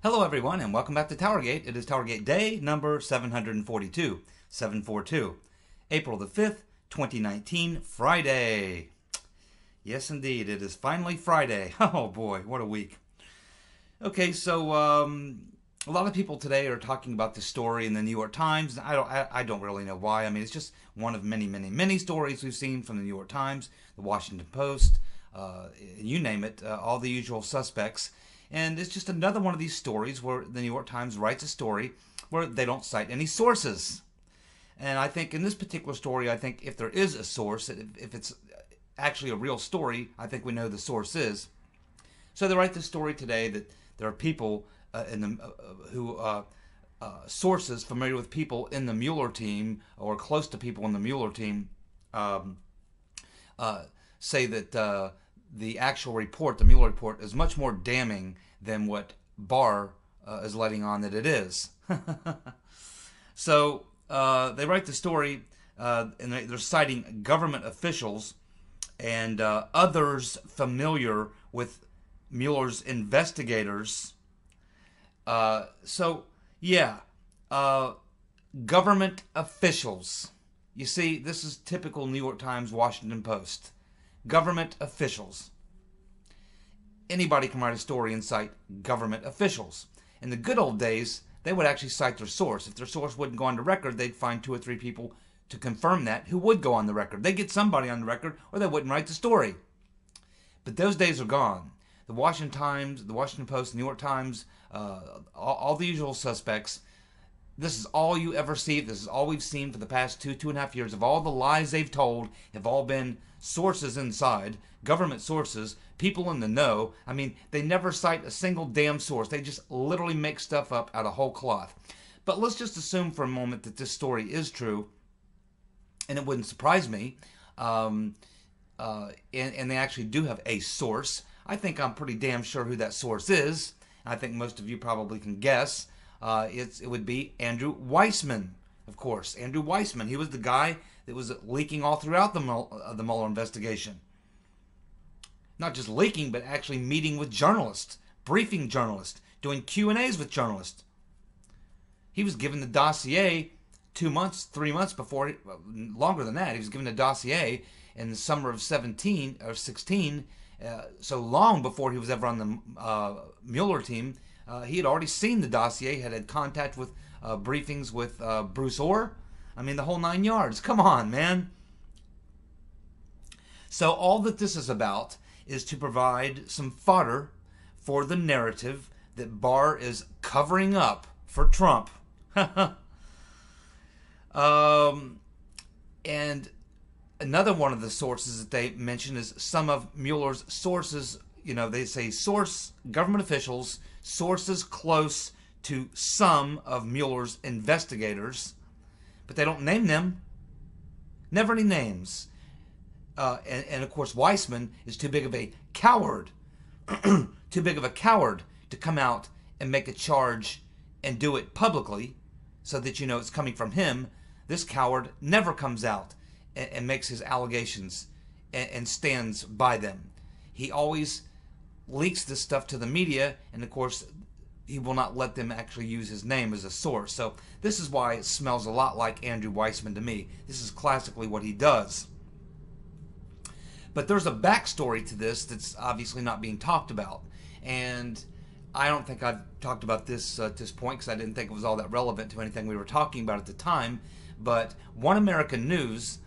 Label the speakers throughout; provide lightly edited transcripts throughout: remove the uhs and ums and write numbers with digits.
Speaker 1: Hello everyone and welcome back to TowerGate. It is TowerGate day number 742, 742, April the 5th, 2019, Friday. Yes indeed, it is finally Friday. Oh boy, what a week. Okay, so a lot of people today are talking about this story in the New York Times. I don't really know why. I mean, it's just one of many stories we've seen from the New York Times, the Washington Post, you name it, all the usual suspects. And it's just another one of these stories where the New York Times writes a story where they don't cite any sources. And I think in this particular story, I think if there is a source, if it's actually a real story, I think we know the source is. So they write this story today that there are people sources familiar with people in the Mueller team or close to people in the Mueller team say that the actual report, the Mueller report, is much more damning than what Barr is letting on that it is. So they write the story, and they're citing government officials and others familiar with Mueller's investigators. Government officials. You see, this is typical New York Times, Washington Post. Government officials. Anybody can write a story and cite government officials. In the good old days, they would actually cite their source. If their source wouldn't go on the record, they'd find 2 or 3 people to confirm that who would go on the record. They'd get somebody on the record or they wouldn't write the story. But those days are gone. The Washington Times, the Washington Post, the New York Times, all the usual suspects, this is all you ever see. This is all we've seen for the past 2.5 years. Of all the lies they've told have all been sources inside, government sources, people in the know. I mean, they never cite a single damn source. They just literally make stuff up out of whole cloth. But let's just assume for a moment that this story is true, and it wouldn't surprise me, and they actually do have a source. I think I'm pretty damn sure who that source is. I think most of you probably can guess. It would be Andrew Weissmann, of course. Andrew Weissmann. He was the guy that was leaking all throughout the Mueller investigation. Not just leaking, but actually meeting with journalists, briefing journalists, doing Q&As with journalists. He was given the dossier 2 months, 3 months before, longer than that. He was given the dossier in the summer of 17 or 16, so long before he was ever on the Mueller team. He had already seen the dossier, had contact with briefings with Bruce Orr. I mean, the whole 9 yards. Come on, man. So all that this is about is to provide some fodder for the narrative that Barr is covering up for Trump. And another one of the sources that they mention is some of Mueller's sources. You know, they say source, government officials, sources close to some of Mueller's investigators, but they don't name them. Never any names. And of course, Weissmann is too big of a coward, too big of a coward to come out and make a charge and do it publicly so that you know it's coming from him. This coward never comes out and makes his allegations and stands by them. He always leaks this stuff to the media, and of course he will not let them actually use his name as a source. So this is why it smells a lot like Andrew Weissmann to me. This is classically what he does. But there's a backstory to this that's obviously not being talked about, and I don't think I've talked about this at this point because I didn't think it was all that relevant to anything we were talking about at the time. But One American News,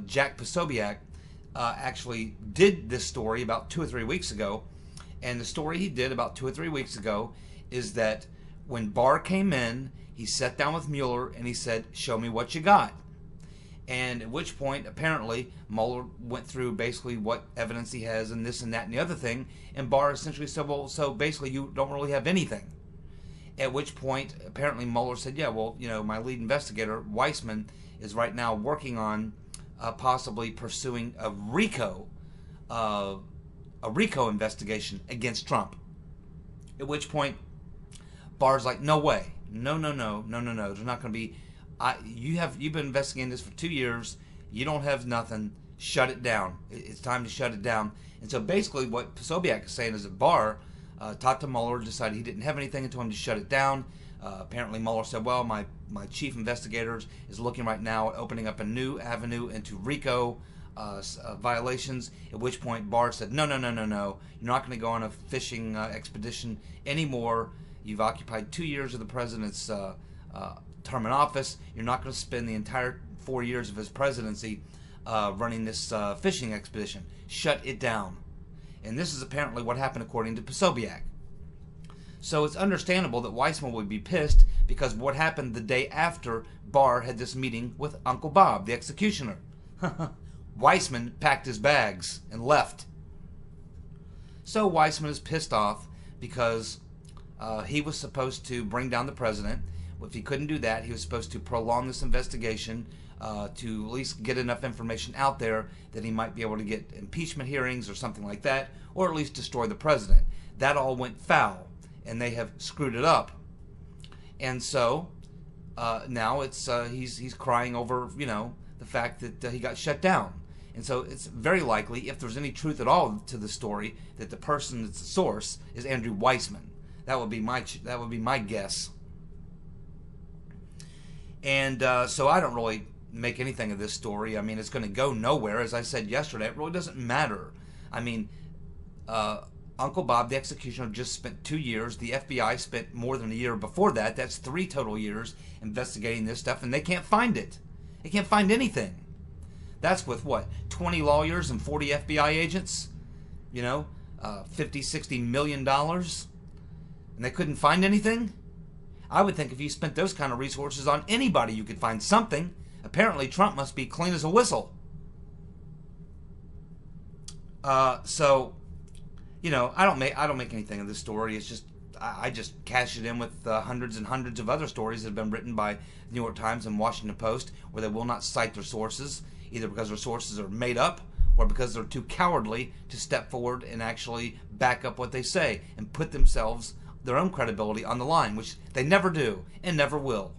Speaker 1: Jack Posobiec, actually did this story about 2 or 3 weeks ago. And the story he did about 2 or 3 weeks ago is that when Barr came in, he sat down with Mueller and he said, "Show me what you got." And at which point, apparently, Mueller went through basically what evidence he has and this and that and the other thing. And Barr essentially said, well, so basically you don't really have anything. At which point, apparently, Mueller said, yeah, well, you know, my lead investigator, Weissmann, is right now working on possibly pursuing a RICO investigation against Trump. At which point, Barr's like, no way. No. There's not going to be... You've been investigating this for 2 years. You don't have nothing. Shut it down. It's time to shut it down. And so basically what Posobiec is saying is that Barr talked to Mueller, decided he didn't have anything, and told him to shut it down. Apparently Mueller said, well, my chief investigator is looking right now at opening up a new avenue into RICO violations, at which point Barr said, no, you're not going to go on a fishing expedition anymore. You've occupied 2 years of the president's term in office. You're not going to spend the entire 4 years of his presidency running this fishing expedition. Shut it down. And this is apparently what happened according to Posobiec. So it's understandable that Weissman would be pissed, because what happened the day after Barr had this meeting with Uncle Bob, the executioner? Weissman packed his bags and left. So Weissman is pissed off because he was supposed to bring down the president. If he couldn't do that, he was supposed to prolong this investigation to at least get enough information out there that he might be able to get impeachment hearings or something like that, or at least destroy the president. That all went foul, and they have screwed it up. And so now it's he's crying over, the fact that he got shut down. And so it's very likely, if there's any truth at all to the story, that the person that's the source is Andrew Weissman. That would be my guess. And so I don't really make anything of this story. I mean, it's going to go nowhere. As I said yesterday, it really doesn't matter. I mean, Uncle Bob, the executioner, just spent 2 years. The FBI spent more than a year before that. That's 3 total years investigating this stuff, and they can't find it. They can't find anything. That's with what, 20 lawyers and 40 FBI agents? 50, 60 million dollars? And they couldn't find anything? I would think if you spent those kind of resources on anybody, you could find something. Apparently Trump must be clean as a whistle. So I don't make anything of this story. It's just I just cash it in with hundreds and hundreds of other stories that have been written by the New York Times and Washington Post, where they will not cite their sources, either because their sources are made up or because they're too cowardly to step forward and actually back up what they say and put their own credibility on the line, which they never do and never will,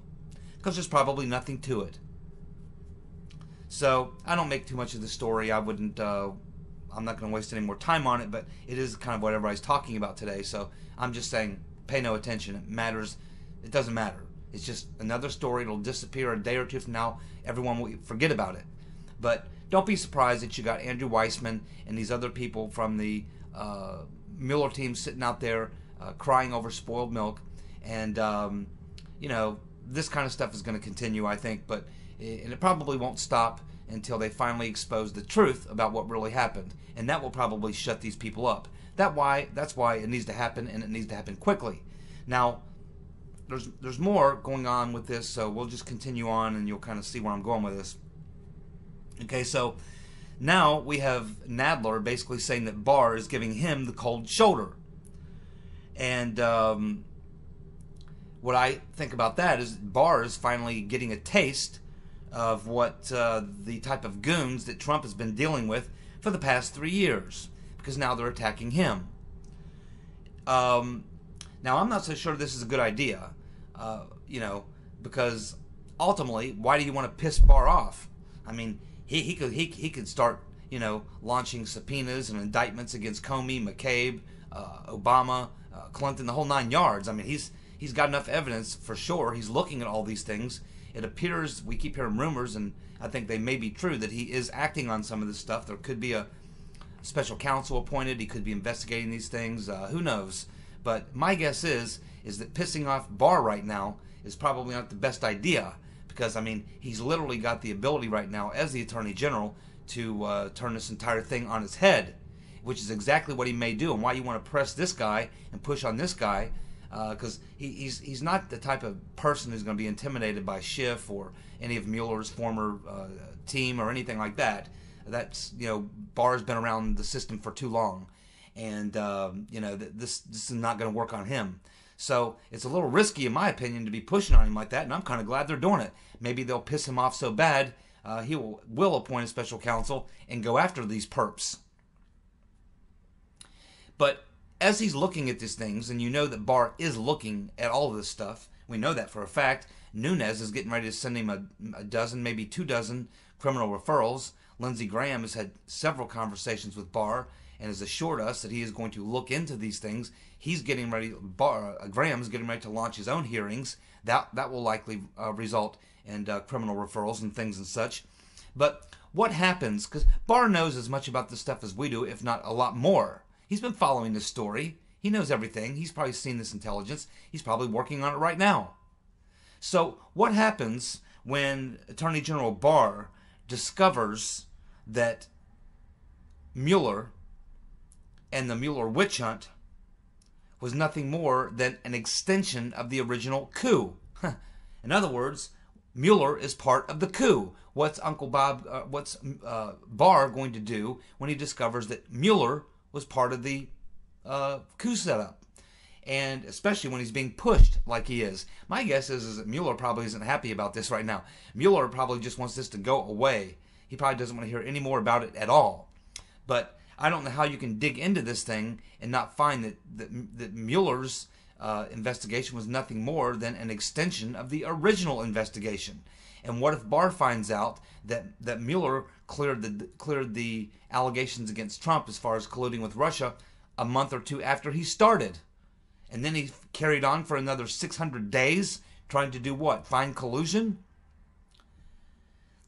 Speaker 1: because there's probably nothing to it. So I don't make too much of the story. I'm not going to waste any more time on it, but it is kind of what everybody's talking about today. So I'm just saying, pay no attention. It matters. It doesn't matter. It's just another story. It'll disappear a day or two from now. Everyone will forget about it. But don't be surprised that you got Andrew Weissman and these other people from the Mueller team sitting out there crying over spoiled milk. And, this kind of stuff is going to continue, I think. And it probably won't stop until they finally expose the truth about what really happened. And that will probably shut these people up. That's why it needs to happen, and it needs to happen quickly. Now, there's more going on with this, so we'll just continue on, and you'll kind of see where I'm going with this. Okay, so now we have Nadler basically saying that Barr is giving him the cold shoulder. And what I think about that is Barr is finally getting a taste of what the type of goons that Trump has been dealing with for the past 3 years, because now they're attacking him. Now, I'm not so sure this is a good idea, because ultimately, why do you want to piss Barr off? I mean, he could start, launching subpoenas and indictments against Comey, McCabe, Obama, Clinton, the whole 9 yards. I mean, he's got enough evidence for sure. He's looking at all these things. It appears, we keep hearing rumors, and I think they may be true, that he is acting on some of this stuff. There could be a special counsel appointed. He could be investigating these things. Who knows? But my guess is that pissing off Barr right now is probably not the best idea, because, I mean, he's literally got the ability right now as the Attorney General to turn this entire thing on its head, which is exactly what he may do, and why you want to press this guy and push on this guy, because he's not the type of person who's going to be intimidated by Schiff or any of Mueller's former team or anything like that. That's, Barr's been around the system for too long, and this is not going to work on him. So it's a little risky, in my opinion, to be pushing on him like that, and I'm kind of glad they're doing it. Maybe they'll piss him off so bad he will appoint a special counsel and go after these perps. But as he's looking at these things, and that Barr is looking at all of this stuff, we know that for a fact. Nunes is getting ready to send him a dozen, maybe 2 dozen criminal referrals. Lindsey Graham has had several conversations with Barr, and has assured us that he is going to look into these things. He's getting ready, Graham's getting ready to launch his own hearings. That will likely result in criminal referrals and things and such. But what happens, because Barr knows as much about this stuff as we do, if not a lot more. He's been following this story. He knows everything. He's probably seen this intelligence. He's probably working on it right now. So what happens when Attorney General Barr discovers that Mueller and the Mueller witch hunt was nothing more than an extension of the original coup? In other words, Mueller is part of the coup. What's Barr going to do when he discovers that Mueller was part of the coup setup? And especially when he's being pushed like he is. My guess is that Mueller probably isn't happy about this right now. Mueller probably just wants this to go away. He probably doesn't want to hear any more about it at all. But I don't know how you can dig into this thing and not find that Mueller's investigation was nothing more than an extension of the original investigation. And what if Barr finds out that Mueller cleared the allegations against Trump as far as colluding with Russia a month or two after he started? And then he carried on for another 600 days trying to do what? Find collusion?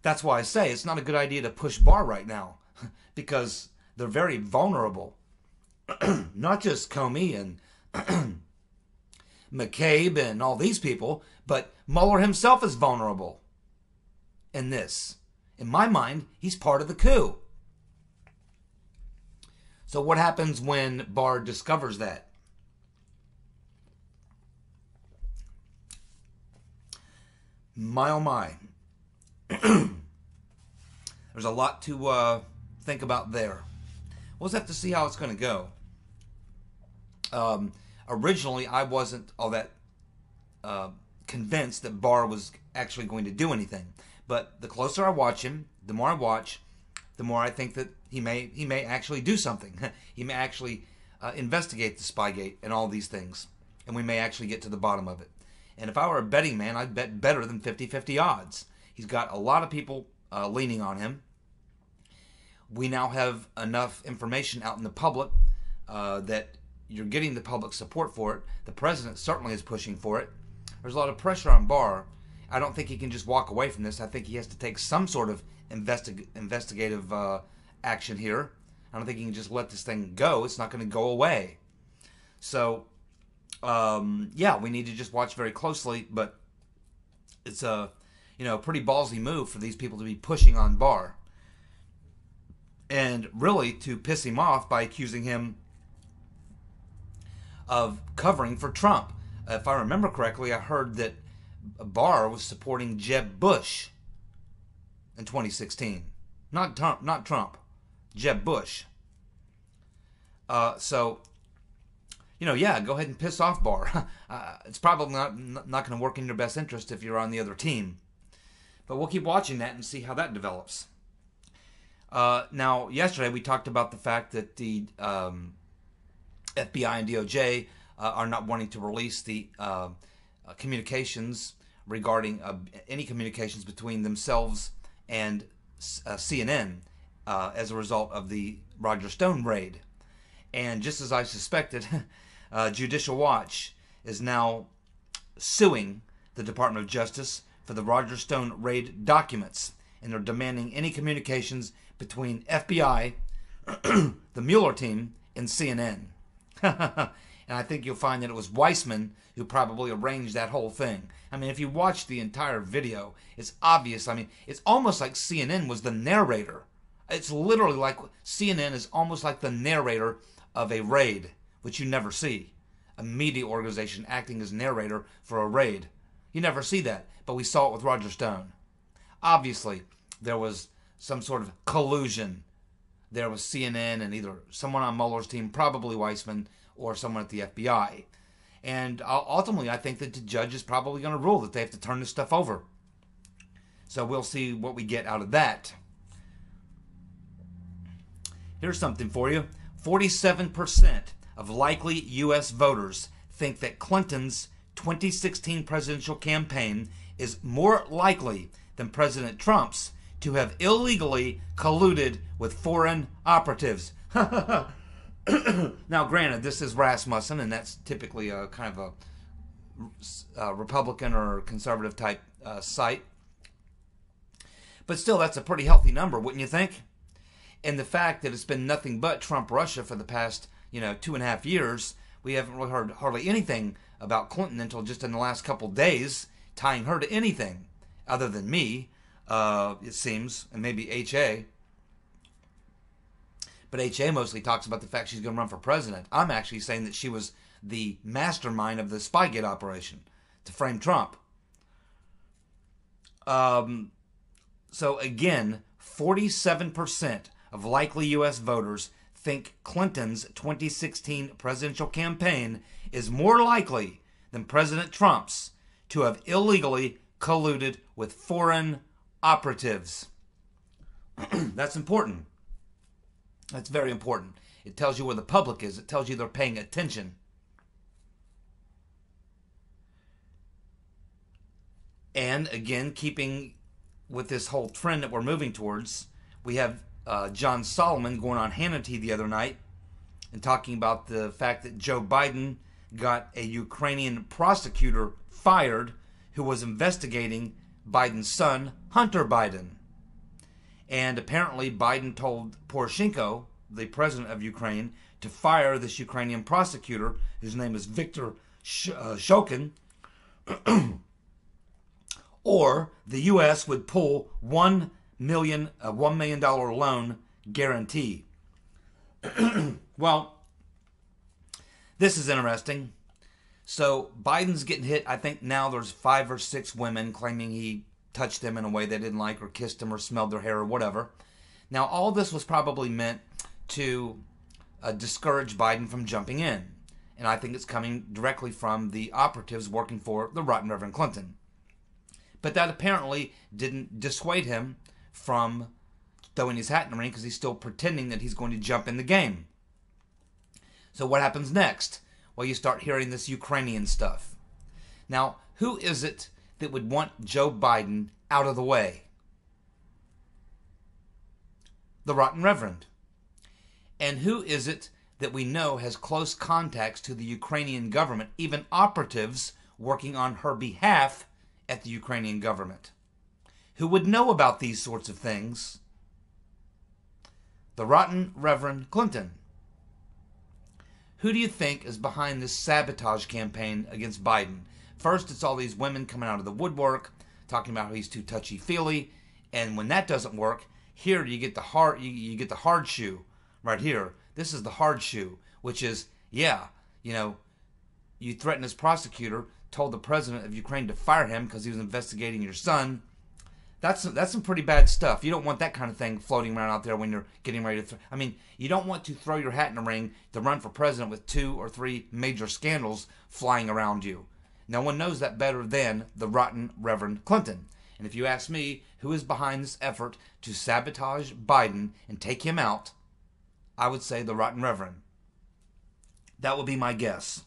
Speaker 1: That's why I say it's not a good idea to push Barr right now, because they're very vulnerable. Not just Comey and McCabe and all these people, but Mueller himself is vulnerable in this. In my mind, he's part of the coup. So what happens when Barr discovers that? My oh my. There's a lot to think about there. We'll just have to see how it's going to go. Originally, I wasn't all that convinced that Barr was actually going to do anything. But the closer I watch him, the more I watch, the more I think that he may actually do something. He may actually investigate the Spygate and all these things. And we may actually get to the bottom of it. And if I were a betting man, I'd bet better than 50-50 odds. He's got a lot of people leaning on him. We now have enough information out in the public that you're getting the public support for it. The president certainly is pushing for it. There's a lot of pressure on Barr. I don't think he can just walk away from this. I think he has to take some sort of investigative action here. I don't think he can just let this thing go. It's not going to go away. So, yeah, we need to just watch very closely. But it's a pretty ballsy move for these people to be pushing on Barr, and really to piss him off by accusing him of covering for Trump. If I remember correctly, I heard that Barr was supporting Jeb Bush in 2016. Not Trump. Jeb Bush. So, yeah, go ahead and piss off Barr. It's probably not going to work in your best interest if you're on the other team. But we'll keep watching that and see how that develops. Now, yesterday we talked about the fact that the FBI and DOJ are not wanting to release the communications regarding any communications between themselves and CNN as a result of the Roger Stone raid. And just as I suspected, Judicial Watch is now suing the Department of Justice for the Roger Stone raid documents, and they're demanding any communications between FBI, the Mueller team, and CNN. And I think you'll find that it was Weissman who probably arranged that whole thing. I mean, if you watch the entire video, it's obvious. I mean, it's almost like CNN was the narrator. It's literally like CNN is almost like the narrator of a raid, which you never see. A media organization acting as narrator for a raid. You never see that, but we saw it with Roger Stone. Obviously, there was some sort of collusion. There was CNN and either someone on Mueller's team, probably Weissman, or someone at the FBI. And ultimately, I think that the judge is probably going to rule that they have to turn this stuff over. So we'll see what we get out of that. Here's something for you. 47% of likely U.S. voters think that Clinton's 2016 presidential campaign is more likely than President Trump's to have illegally colluded with foreign operatives. Now, granted, this is Rasmussen, and that's typically a kind of a Republican or conservative type site. But still, that's a pretty healthy number, wouldn't you think? And the fact that it's been nothing but Trump-Russia for the past, 2.5 years, we haven't really heard hardly anything about Clinton until just in the last couple days, tying her to anything other than me, it seems, and maybe H.A. But H.A. mostly talks about the fact she's going to run for president. I'm actually saying that she was the mastermind of the Spygate operation to frame Trump. So again, 47% of likely U.S. voters think Clinton's 2016 presidential campaign is more likely than President Trump's to have illegally colluded with foreign operatives. That's important. That's very important. It tells you where the public is. It tells you they're paying attention. And again, keeping with this whole trend that we're moving towards, we have John Solomon going on Hannity the other night and talking about the fact that Joe Biden got a Ukrainian prosecutor fired who was investigating Biden's son, Hunter Biden. And apparently Biden told Poroshenko, the president of Ukraine, to fire this Ukrainian prosecutor, whose name is Viktor Shokin, or the U.S. would pull $1 million loan guarantee. Well, this is interesting. So Biden's getting hit. I think now there's 5 or 6 women claiming he touched them in a way they didn't like, or kissed them, or smelled their hair, or whatever. Now, all this was probably meant to discourage Biden from jumping in. And I think it's coming directly from the operatives working for the rotten Reverend Clinton. But that apparently didn't dissuade him from throwing his hat in the ring, because he's still pretending that he's going to jump in the game. So what happens next? Well, you start hearing this Ukrainian stuff. Now, who is it that would want Joe Biden out of the way? The rotten Reverend. And who is it that we know has close contacts to the Ukrainian government, even operatives working on her behalf at the Ukrainian government? Who would know about these sorts of things? The rotten Reverend Clinton. Who do you think is behind this sabotage campaign against Biden? First, it's all these women coming out of the woodwork, talking about how he's too touchy-feely, and when that doesn't work, here you get the hard shoe right here. This is the hard shoe, which is, you threatened this prosecutor, told the president of Ukraine to fire him because he was investigating your son. That's some pretty bad stuff. You don't want that kind of thing floating around out there when you're getting ready to... you don't want to throw your hat in the ring to run for president with 2 or 3 major scandals flying around you. No one knows that better than the rotten Reverend Clinton. And if you ask me who is behind this effort to sabotage Biden and take him out, I would say the rotten Reverend. That would be my guess.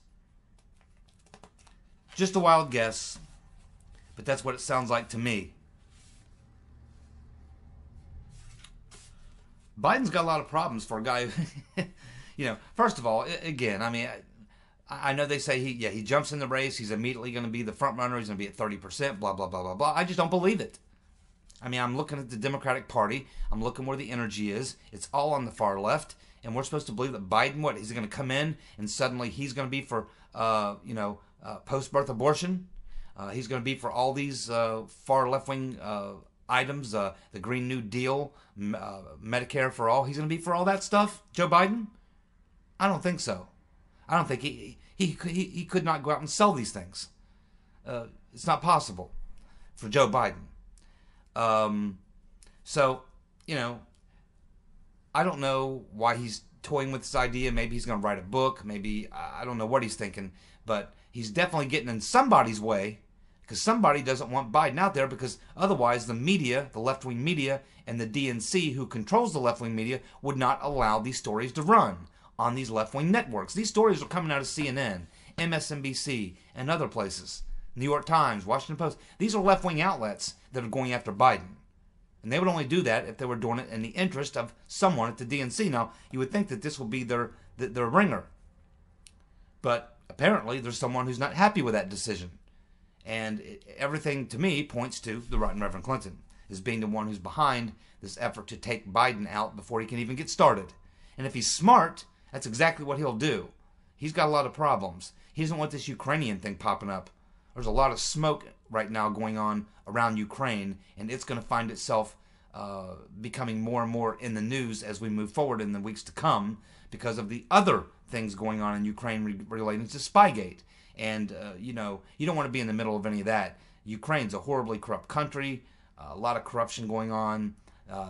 Speaker 1: Just a wild guess, but that's what it sounds like to me. Biden's got a lot of problems for a guy who, first of all, again, I know they say he jumps in the race, he's immediately going to be the front runner, he's going to be at 30%, blah, blah, blah, blah, blah. I just don't believe it. I'm looking at the Democratic Party, I'm looking where the energy is, it's all on the far left, and we're supposed to believe that Biden, he's going to come in and suddenly he's going to be for, post-birth abortion, he's going to be for all these far left-wing items, the Green New Deal, Medicare for all. He's going to be for all that stuff, Joe Biden? I don't think so. I don't think he could not go out and sell these things. It's not possible for Joe Biden. I don't know why he's toying with this idea. Maybe he's going to write a book. Maybe, I don't know what he's thinking. But he's definitely getting in somebody's way, because somebody doesn't want Biden out there, because otherwise the media, the left-wing media, and the DNC, who controls the left-wing media, would not allow these stories to run on these left-wing networks. These stories are coming out of CNN, MSNBC, and other places. New York Times, Washington Post. These are left-wing outlets that are going after Biden. And they would only do that if they were doing it in the interest of someone at the DNC. Now, you would think that this would be their ringer. But apparently there's someone who's not happy with that decision. And everything to me points to the Right Reverend Clinton as being the one who's behind this effort to take Biden out before he can even get started. And if he's smart, that's exactly what he'll do. He's got a lot of problems. He doesn't want this Ukrainian thing popping up. There's a lot of smoke right now going on around Ukraine, and it's going to find itself becoming more and more in the news as we move forward in the weeks to come because of the other things going on in Ukraine relating to Spygate. And, you don't want to be in the middle of any of that. Ukraine's a horribly corrupt country, a lot of corruption going on.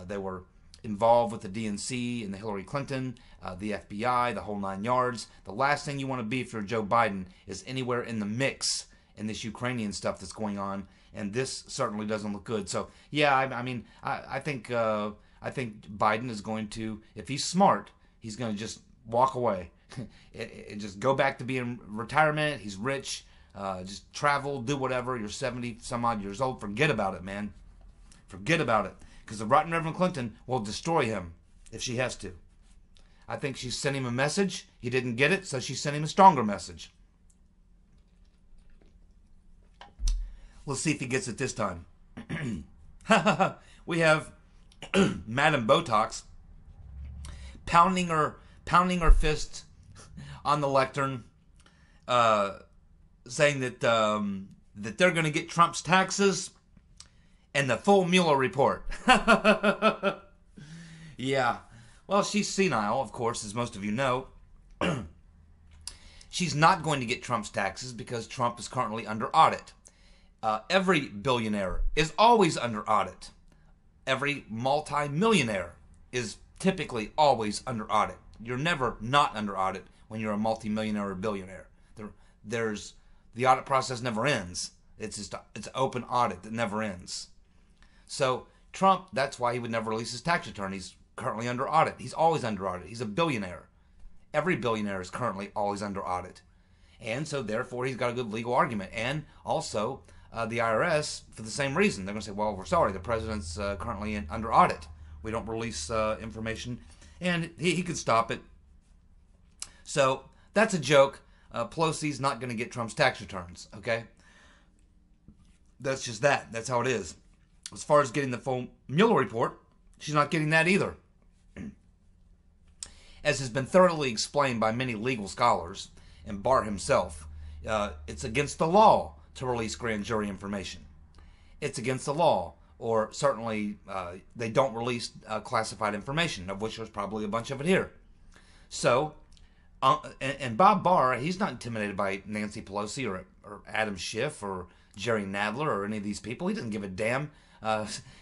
Speaker 1: They were involved with the DNC and the Hillary Clinton, the FBI, the whole 9 yards. The last thing you want to be if you're Joe Biden is anywhere in the mix in this Ukrainian stuff that's going on, and this certainly doesn't look good. So, yeah, I think Biden is going to, if he's smart, he's going to just walk away and just go back to being retirement. He's rich, just travel, do whatever. You're 70 some odd years old. Forget about it, man. Forget about it. Because the Right Reverend Clinton will destroy him if she has to. I think she sent him a message. He didn't get it, so she sent him a stronger message. Let's see if he gets it this time. We have Madam Botox pounding her fist on the lectern, saying that they're going to get Trump's taxes and the full Mueller report. Yeah. Well, she's senile, of course, as most of you know. She's not going to get Trump's taxes because Trump is currently under audit. Every billionaire is always under audit. Every multi-millionaire is typically always under audit. You're never not under audit when you're a multi-millionaire or billionaire. The audit process never ends. It's an open audit that never ends. So Trump, that's why he would never release his tax return. He's currently under audit. He's always under audit. He's a billionaire. Every billionaire is currently always under audit. And so therefore he's got a good legal argument. And also the IRS, for the same reason, they're going to say, well, we're sorry, the president's currently under audit. We don't release information. And he could stop it. So that's a joke. Pelosi's not going to get Trump's tax returns, okay? That's just that. That's how it is. As far as getting the full Mueller report, she's not getting that either. As has been thoroughly explained by many legal scholars, and Barr himself, it's against the law to release grand jury information. It's against the law, or certainly they don't release classified information, of which there's probably a bunch of it here. So, and Bob Barr, he's not intimidated by Nancy Pelosi or Adam Schiff or Jerry Nadler or any of these people. He doesn't give a damn.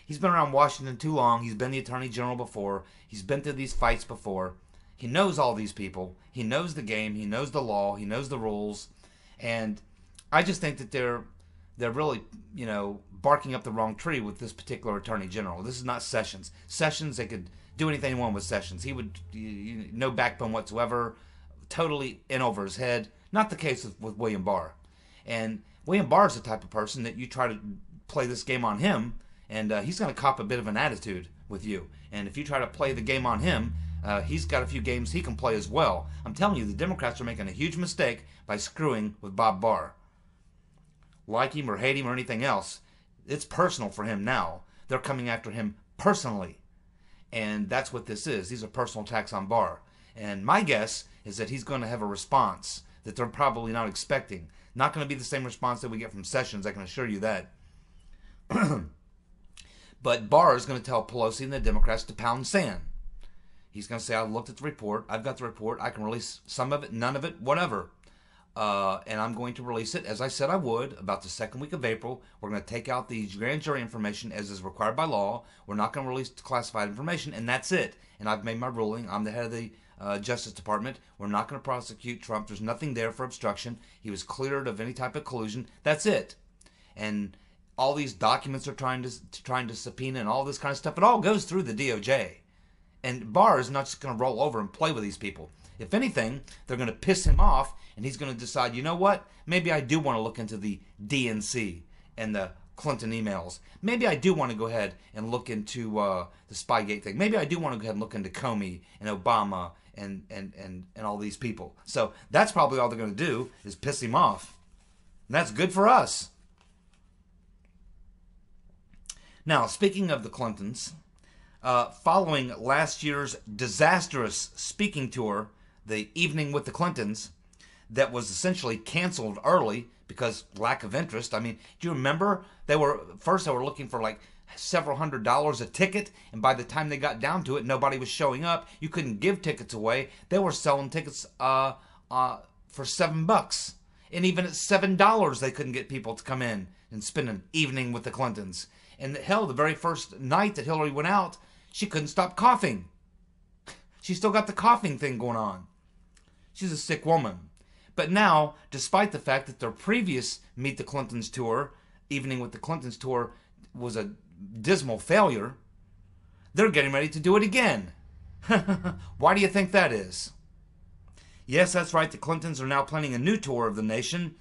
Speaker 1: He's been around Washington too long. He's been the Attorney General before. He's been through these fights before. He knows all these people. He knows the game. He knows the law. He knows the rules. And I just think that they're really, barking up the wrong tree with this particular Attorney General. This is not Sessions. Sessions, they could do anything they want with Sessions. He would, no backbone whatsoever, totally in over his head. Not the case with William Barr. And William Barr is the type of person that you try to play this game on him, and he's going to cop a bit of an attitude with you. And if you try to play the game on him, he's got a few games he can play as well. I'm telling you, the Democrats are making a huge mistake by screwing with Bob Barr. Like him or hate him or anything else, it's personal for him now. They're coming after him personally. And that's what this is. These are personal attacks on Barr. And my guess is that he's going to have a response that they're probably not expecting. Not going to be the same response that we get from Sessions, I can assure you that. But Barr is going to tell Pelosi and the Democrats to pound sand. He's going to say, I've looked at the report. I've got the report. I can release some of it, none of it, whatever. And I'm going to release it, as I said I would, about the second week of April. We're going to take out the grand jury information as is required by law. We're not going to release classified information, and that's it. And I've made my ruling. I'm the head of the Justice Department. We're not going to prosecute Trump. There's nothing there for obstruction. He was cleared of any type of collusion. That's it. And all these documents are trying to subpoena and all this kind of stuff. It all goes through the DOJ. And Barr is not just going to roll over and play with these people. If anything, they're going to piss him off, and he's going to decide, you know what? Maybe I do want to look into the DNC and the Clinton emails. Maybe I do want to go ahead and look into the Spygate thing. Maybe I do want to go ahead and look into Comey and Obama and all these people. So that's probably all they're going to do is piss him off. And that's good for us. Now, speaking of the Clintons, following last year's disastrous speaking tour, the Evening with the Clintons, that was essentially canceled early because lack of interest. I mean, do you remember they were looking for like several $100s a ticket, and by the time they got down to it, nobody was showing up. You couldn't give tickets away. They were selling tickets for $7, and even at $7, they couldn't get people to come in and spend an evening with the Clintons. And hell, the very first night that Hillary went out, she couldn't stop coughing. She still got the coughing thing going on. She's a sick woman. But now, despite the fact that their previous Meet the Clintons tour, Evening with the Clintons tour, was a dismal failure, they're getting ready to do it again. Why do you think that is? Yes, that's right. The Clintons are now planning a new tour of the nation.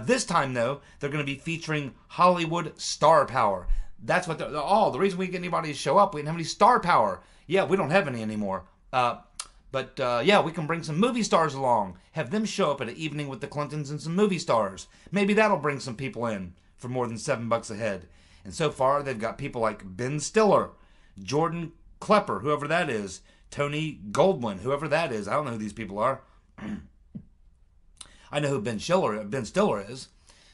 Speaker 1: This time, though, they're going to be featuring Hollywood star power. That's what the reason we get anybody to show up, we didn't have any star power. Yeah, we don't have any anymore. But we can bring some movie stars along. Have them show up at an Evening with the Clintons and some movie stars. Maybe that'll bring some people in for more than $7 a head. And so far, they've got people like Ben Stiller, Jordan Klepper, whoever that is, Tony Goldwyn, whoever that is. I don't know who these people are. I know who Ben Stiller is.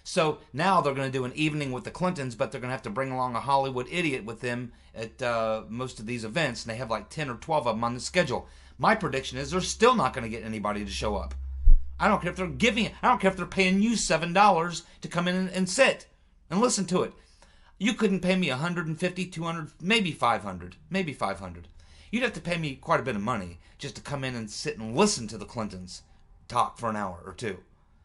Speaker 1: So now they're going to do an Evening with the Clintons, but they're going to have to bring along a Hollywood idiot with them at most of these events. And they have like 10 or 12 of them on the schedule. My prediction is they're still not going to get anybody to show up. I don't care if they're paying you $7 to come in and sit and listen to it. You couldn't pay me $150, $200, maybe $500. You'd have to pay me quite a bit of money just to come in and sit and listen to the Clintons talk for an hour or two.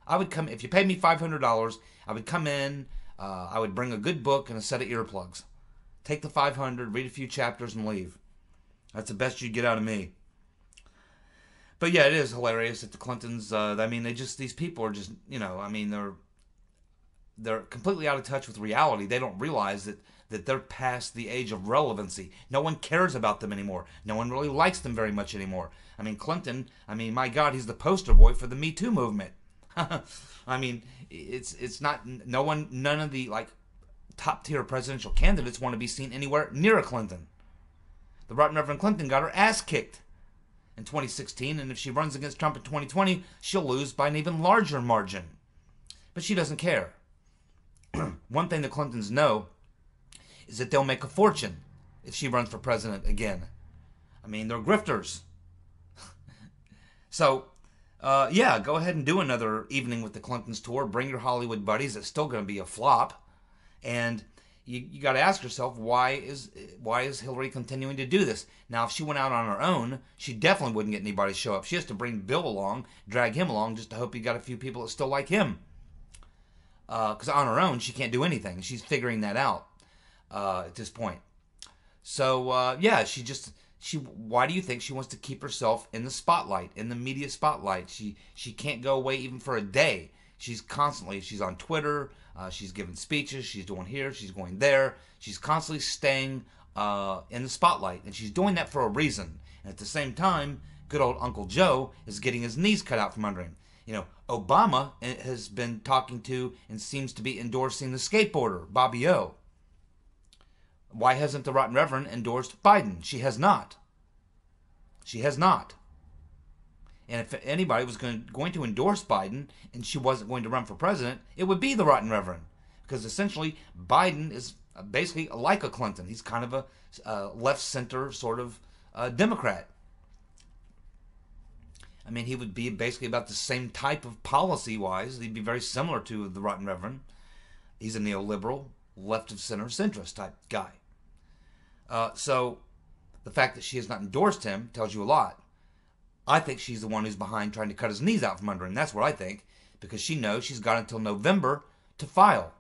Speaker 1: I would come, if you paid me $500, I would come in, I would bring a good book and a set of earplugs. Take the $500, read a few chapters, and leave. That's the best you'd get out of me. But yeah, it is hilarious that the Clintons, these people are just, they're completely out of touch with reality. They don't realize that they're past the age of relevancy. No one cares about them anymore. No one really likes them very much anymore. I mean, Clinton, my God, he's the poster boy for the Me Too movement. It's not, none of the top tier presidential candidates want to be seen anywhere near a Clinton. The Right Reverend Clinton got her ass kicked in 2016, and if she runs against Trump in 2020, she'll lose by an even larger margin. But she doesn't care. One thing the Clintons know is that they'll make a fortune if she runs for president again. They're grifters. So, go ahead and do another Evening with the Clintons tour. Bring your Hollywood buddies. It's still going to be a flop. And you got to ask yourself, why is Hillary continuing to do this? Now, if she went out on her own, she definitely wouldn't get anybody to show up. She has to bring Bill along, drag him along, just to hope you got a few people that still like him. Because on her own, she can't do anything. She's figuring that out at this point. So, why do you think she wants to keep herself in the spotlight, in the media spotlight? She can't go away even for a day. She's on Twitter, she's giving speeches, she's doing here, she's going there. She's constantly staying in the spotlight, and she's doing that for a reason. And at the same time, good old Uncle Joe is getting his knees cut out from under him. Obama has been talking to and seems to be endorsing the skateboarder, Bobby O. Why hasn't the Rotten Reverend endorsed Biden? She has not. And if anybody was going to endorse Biden and she wasn't going to run for president, it would be the Rotten Reverend. Because essentially, Biden is basically like a Clinton. He's kind of a left-center sort of Democrat. He would be basically about the same type of policy-wise. He'd be very similar to the Rotten Reverend. He's a neoliberal, left-of-center, centrist type guy. So the fact that she has not endorsed him tells you a lot. I think she's the one who's behind trying to cut his knees out from under him. That's what I think. Because she knows she's got until November to file.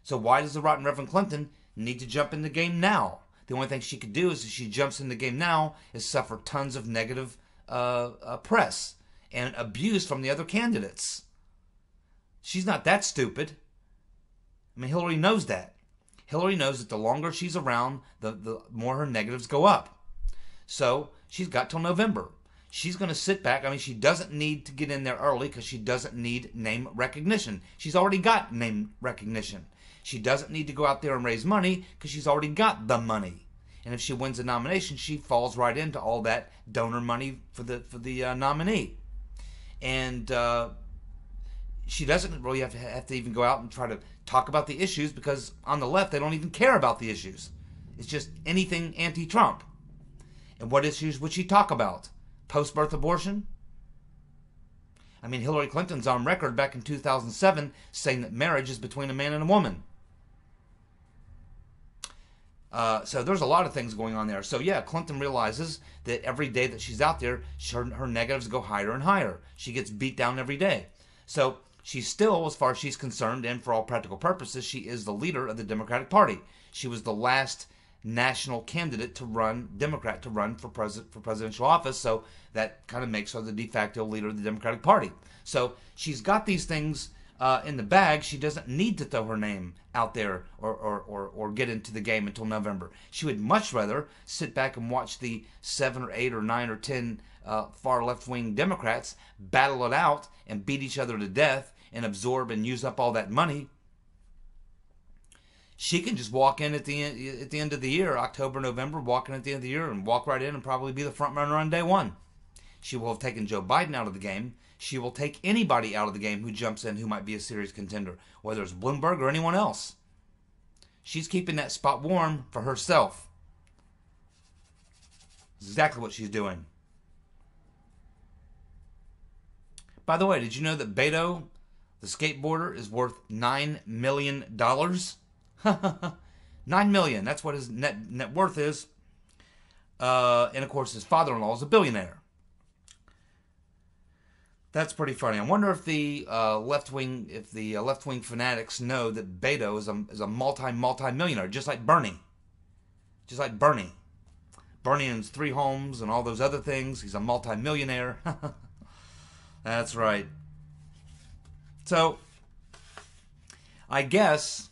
Speaker 1: So why does the Rotten Reverend Clinton need to jump in the game now? The only thing she could do is, if she jumps in the game now, is suffer tons of negative press and abuse from the other candidates. She's not that stupid. Hillary knows that. Hillary knows that the longer she's around, the more her negatives go up. So she's got till November. She's going to sit back. I mean, she doesn't need to get in there early because she doesn't need name recognition. She's already got name recognition. She doesn't need to go out there and raise money because she's already got the money. And if she wins the nomination, she falls right into all that donor money for the nominee. And she doesn't really have to even go out and try to talk about the issues, because on the left, they don't even care about the issues. It's just anything anti-Trump. And what issues would she talk about? Post-birth abortion? I mean, Hillary Clinton's on record back in 2007 saying that marriage is between a man and a woman. So there's a lot of things going on there. So yeah, Clinton realizes that every day that she's out there, her negatives go higher and higher. She gets beat down every day. So she's still, as far as she's concerned, and for all practical purposes, she is the leader of the Democratic Party. She was the last national candidate to run, Democrat to run for presidential office, so that kind of makes her the de facto leader of the Democratic Party. So she's got these things in the bag. She doesn't need to throw her name out there or get into the game until November. She would much rather sit back and watch the 7 or 8 or 9 or 10 far left-wing Democrats battle it out and beat each other to death and absorb and use up all that money. She can just walk in at the end of the year, October, November, walk in at the end of the year and walk right in and probably be the front runner on day one. She will have taken Joe Biden out of the game. She will take anybody out of the game who jumps in who might be a serious contender, whether it's Bloomberg or anyone else. She's keeping that spot warm for herself. That's exactly what she's doing. By the way, did you know that Beto, the skateboarder, is worth $9 million? $9 million. That's what his net worth is. And of course, his father-in-law is a billionaire. That's pretty funny. I wonder if the left-wing fanatics know that Beto is a multi-millionaire, just like Bernie. Just like Bernie. Bernie owns 3 homes and all those other things. He's a multi-millionaire. That's right. So, I guess,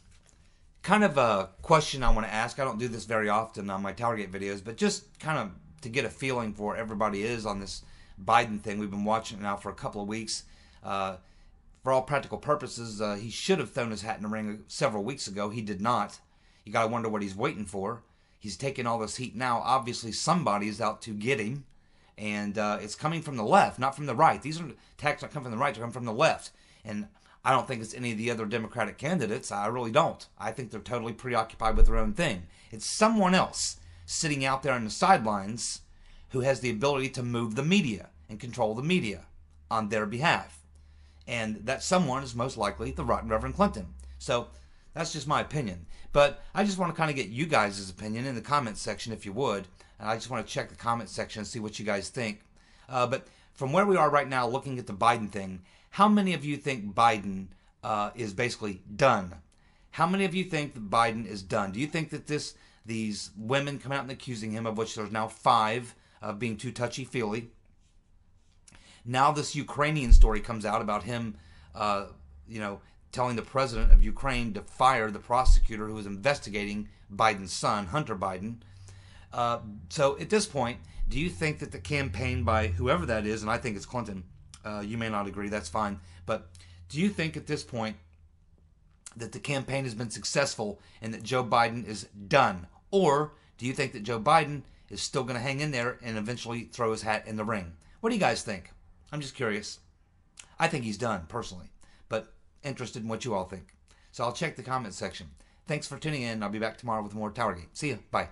Speaker 1: kind of a question I want to ask. I don't do this very often on my TowerGate videos, but just kind of to get a feeling for where everybody is on this Biden thing. We've been watching it now for a couple of weeks. For all practical purposes, he should have thrown his hat in the ring several weeks ago. He did not. You got to wonder what he's waiting for. He's taking all this heat now. Obviously, somebody is out to get him. And it's coming from the left, not from the right. These are attacks not coming from the right, they're coming from the left. And I don't think it's any of the other Democratic candidates. I really don't. I think they're totally preoccupied with their own thing. It's someone else sitting out there on the sidelines who has the ability to move the media and control the media on their behalf. And that someone is most likely the rotten Reverend Clinton. So that's just my opinion. But I just want to kind of get you guys' opinion in the comments section if you would. And I just want to check the comment section and see what you guys think. But from where we are right now, looking at the Biden thing, how many of you think Biden is basically done? How many of you think that Biden is done? Do you think that these women come out and accusing him, of which there's now 5, of being too touchy-feely? Now this Ukrainian story comes out about him, telling the president of Ukraine to fire the prosecutor who was investigating Biden's son, Hunter Biden. So at this point, do you think that the campaign by whoever that is, and I think it's Clinton, you may not agree, that's fine, but do you think at this point that the campaign has been successful and that Joe Biden is done? Or do you think that Joe Biden is still going to hang in there and eventually throw his hat in the ring? What do you guys think? I'm just curious. I think he's done, personally, but interested in what you all think. So I'll check the comment section. Thanks for tuning in. I'll be back tomorrow with more TowerGate. See ya. Bye.